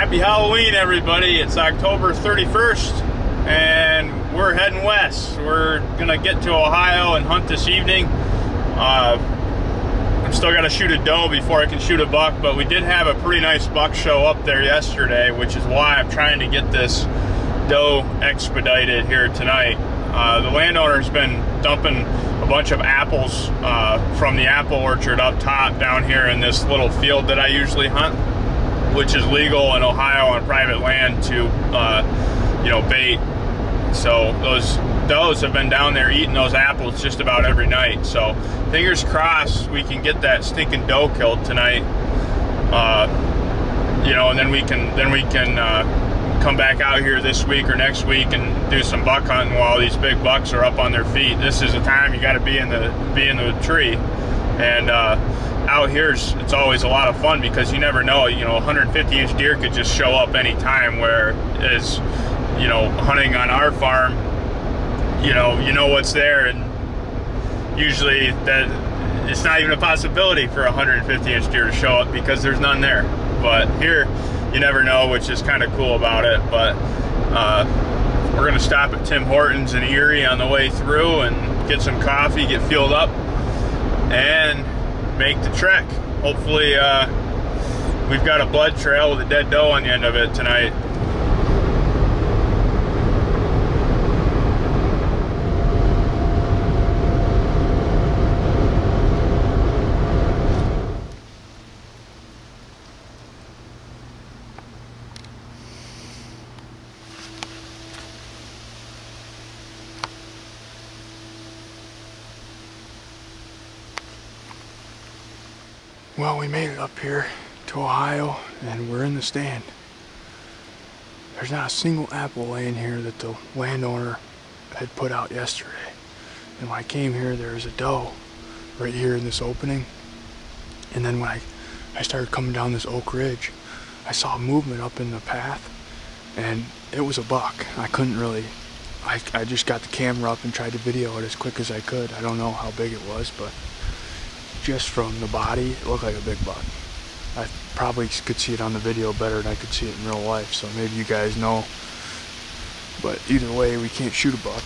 Happy Halloween, everybody. It's October 31st, and we're heading west. We're gonna get to Ohio and hunt this evening. I'm still gotta shoot a doe before I can shoot a buck, but we did have a pretty nice buck show up there yesterday, which is why I'm trying to get this doe expedited here tonight. The landowner's been dumping a bunch of apples from the apple orchard up top down here in this little field that I usually hunt, which is legal in Ohio on private land to, bait. So those does have been down there eating those apples just about every night. So fingers crossed we can get that stinking doe killed tonight. And then we can come back out here this week or next week and do some buck hunting while these big bucks are up on their feet. This is the time you got to be in the tree, and out here it's always a lot of fun because you never know. 150-inch deer could just show up anytime. Whereas, hunting on our farm, you know what's there, and usually that it's not even a possibility for a 150-inch deer to show up because there's none there. But here, you never know, which is kind of cool about it. But we're gonna stop at Tim Hortons in Erie on the way through and get some coffee, get fueled up, and make the trek. Hopefully we've got a blood trail with a dead doe on the end of it tonight. Well, we made it up here to Ohio, and we're in the stand. There's not a single apple laying here that the landowner had put out yesterday. And when I came here, there was a doe right here in this opening. And then when I started coming down this oak ridge, I saw movement up in the path, and it was a buck. I couldn't really, I just got the camera up and tried to video it as quick as I could. I don't know how big it was, but just from the body, it looked like a big buck. I probably could see it on the video better than I could see it in real life, so maybe you guys know. But either way, we can't shoot a buck.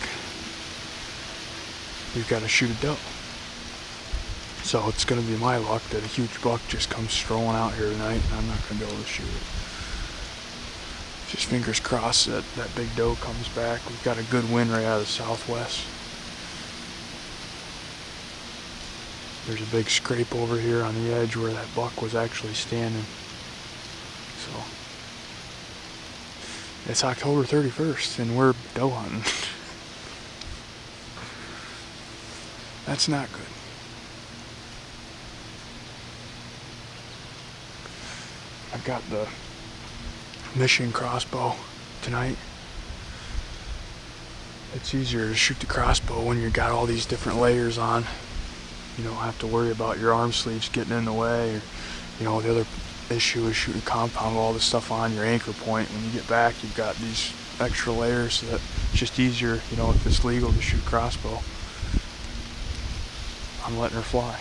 We've got to shoot a doe. So it's going to be my luck that a huge buck just comes strolling out here tonight, and I'm not going to be able to shoot it. Just fingers crossed that that big doe comes back. We've got a good wind right out of the southwest. There's a big scrape over here on the edge where that buck was actually standing. So it's October 31st and we're doe hunting. That's not good. I've got the mission crossbow tonight. It's easier to shoot the crossbow when you've got all these different layers on. You don't have to worry about your arm sleeves getting in the way, or the other issue is shooting compound with all this stuff on your anchor point. When you get back, you've got these extra layers, so that it's just easier, if it's legal to shoot crossbow. I'm letting her fly.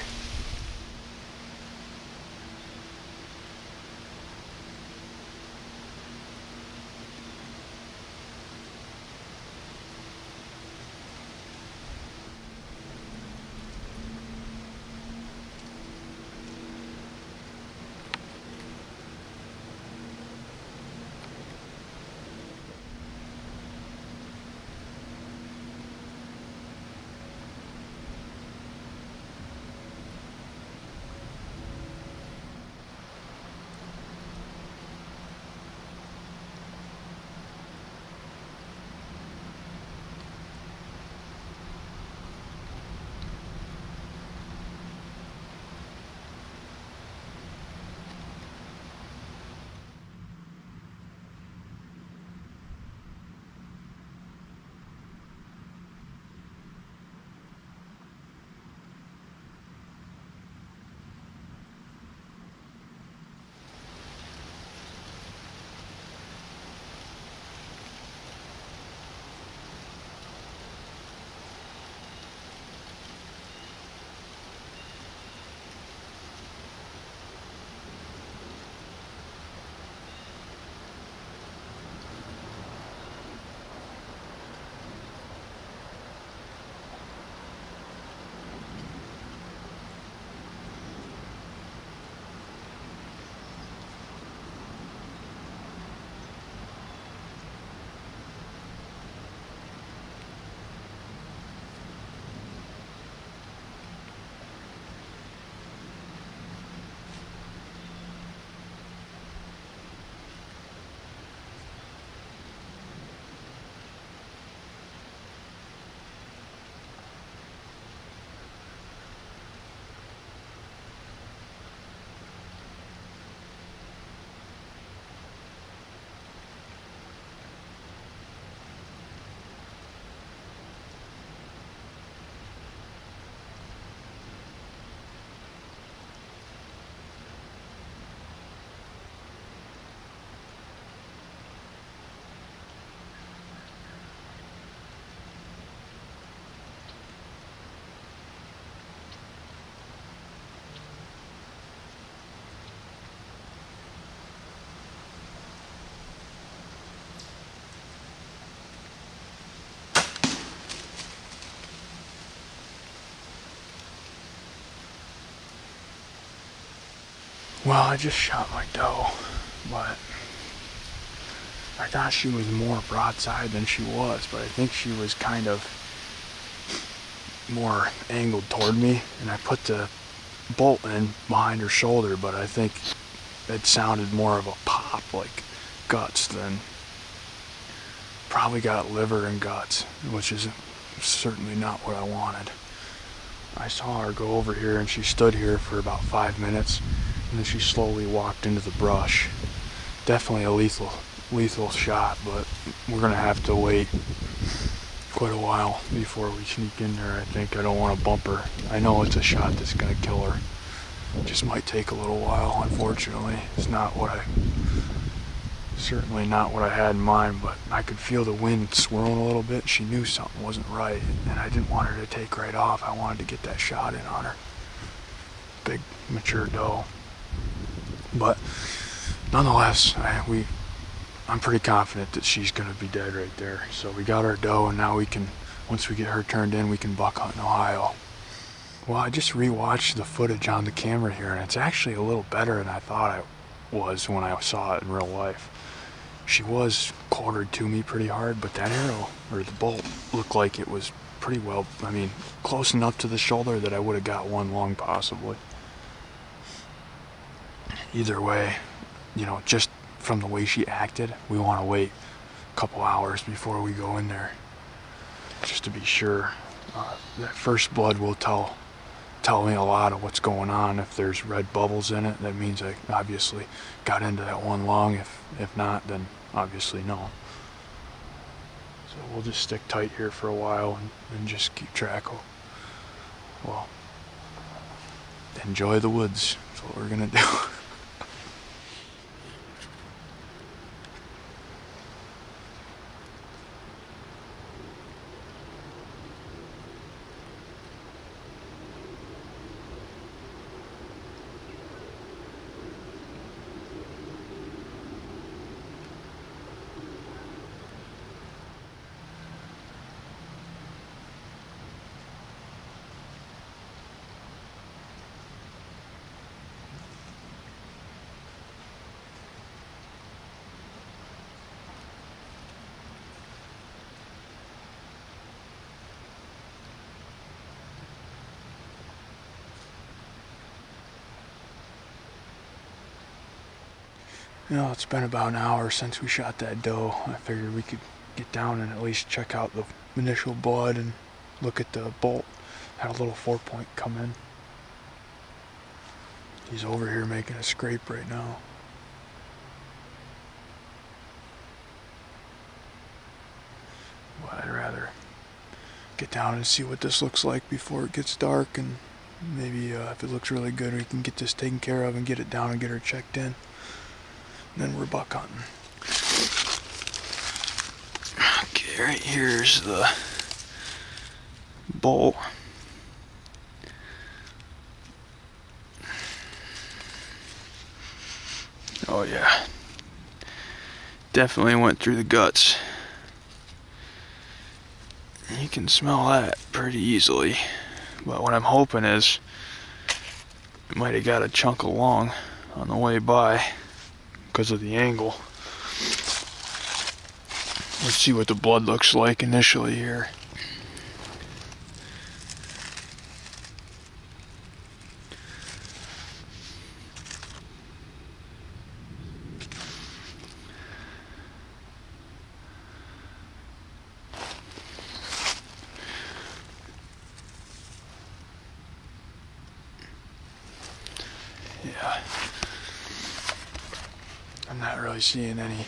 Well, I just shot my doe, but I thought she was more broadside than she was, but I think she was kind of more angled toward me, and I put the bolt in behind her shoulder, but I think it sounded more of a pop, like guts, than probably got liver and guts, which is certainly not what I wanted. I saw her go over here and she stood here for about 5 minutes, and then she slowly walked into the brush. Definitely a lethal shot, but we're gonna have to wait quite a while before we sneak in there. I think I don't want to bump her. I know it's a shot that's gonna kill her. It just might take a little while, unfortunately. It's not what certainly not what I had in mind, but I could feel the wind swirling a little bit. She knew something wasn't right, and I didn't want her to take right off. I wanted to get that shot in on her. Big, mature doe. But nonetheless, I'm pretty confident that she's going to be dead right there. So we got our doe, and now we can, once we get her turned in, we can buck hunt in Ohio. Well, I just rewatched the footage on the camera here, and it's actually a little better than I thought it was when I saw it in real life. She was quartered to me pretty hard, but that arrow, or the bolt, looked like it was pretty well, I mean, close enough to the shoulder that I would have got one lung possibly. Either way, you know, just from the way she acted, we want to wait a couple hours before we go in there, just to be sure. That first blood will tell me a lot of what's going on. If there's red bubbles in it, that means I obviously got into that one lung. If not, then obviously no. So we'll just stick tight here for a while and just keep track of, well, enjoy the woods. That's what we're gonna do. You know, it's been about an hour since we shot that doe. I figured we could get down and at least check out the initial blood and look at the bolt. Had a little 4-point come in. He's over here making a scrape right now. But I'd rather get down and see what this looks like before it gets dark, and maybe if it looks really good, we can get this taken care of and get it down and get her checked in. And then we're buck hunting. Okay, right here's the bolt. Oh yeah, definitely went through the guts. You can smell that pretty easily. But what I'm hoping is it might have got a chunk of lung on the way by because of the angle. Let's see what the blood looks like initially here. Yeah, I'm not really seeing any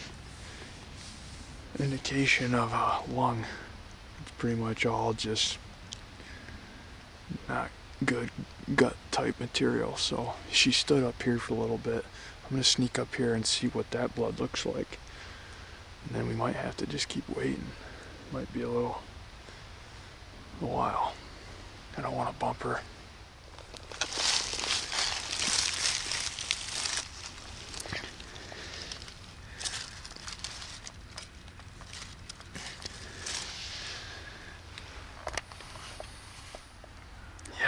indication of a lung. It's pretty much all just not good gut type material. So she stood up here for a little bit. I'm gonna sneak up here and see what that blood looks like, and then we might have to just keep waiting. Might be a while. I don't want to bump her.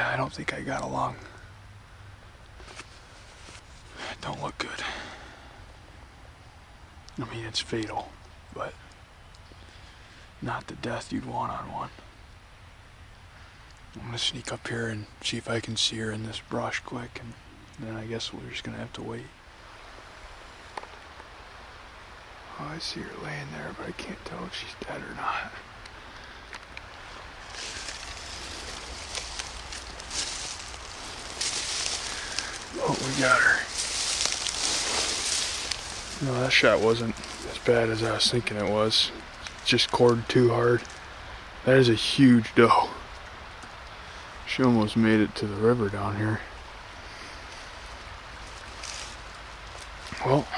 I don't think I got a lung. I mean, it's fatal, but not the death you'd want on one. I'm gonna sneak up here and see if I can see her in this brush quick, and then I guess we're just gonna have to wait. Oh, I see her laying there, but I can't tell if she's dead or not. Oh, we got her. No, that shot wasn't as bad as I was thinking it was. Just cored too hard. That is a huge doe. She almost made it to the river down here. Well,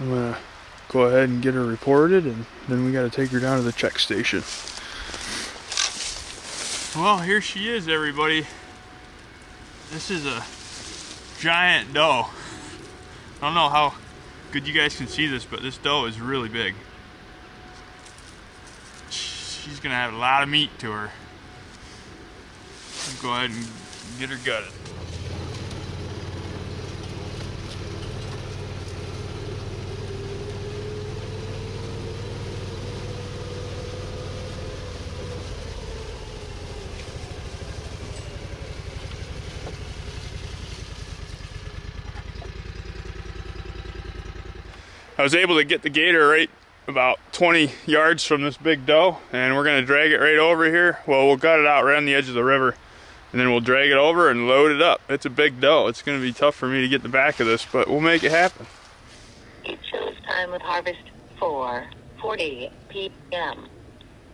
I'm gonna go ahead and get her reported, and then we gotta take her down to the check station. Well, here she is, everybody. This is a giant doe. I don't know how good you guys can see this, but this doe is really big. She's gonna have a lot of meat to her. Let's go ahead and get her gutted. I was able to get the gator right about 20 yards from this big doe, and we're gonna drag it right over here. Well, we'll gut it out right on the edge of the river, and then we'll drag it over and load it up. It's a big doe. It's gonna be tough for me to get the back of this, but we'll make it happen. It shows time of harvest 4:40 p.m.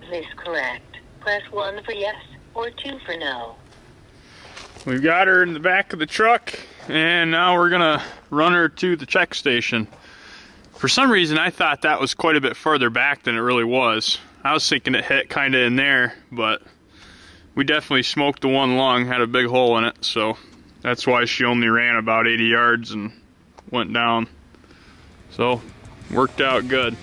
Is this correct? Press 1 for yes or 2 for no. We've got her in the back of the truck, and now we're gonna run her to the check station. For some reason, I thought that was quite a bit further back than it really was. I was thinking it hit kind of in there, but we definitely smoked the one lung, had a big hole in it, so that's why she only ran about 80 yards and went down. So, worked out good.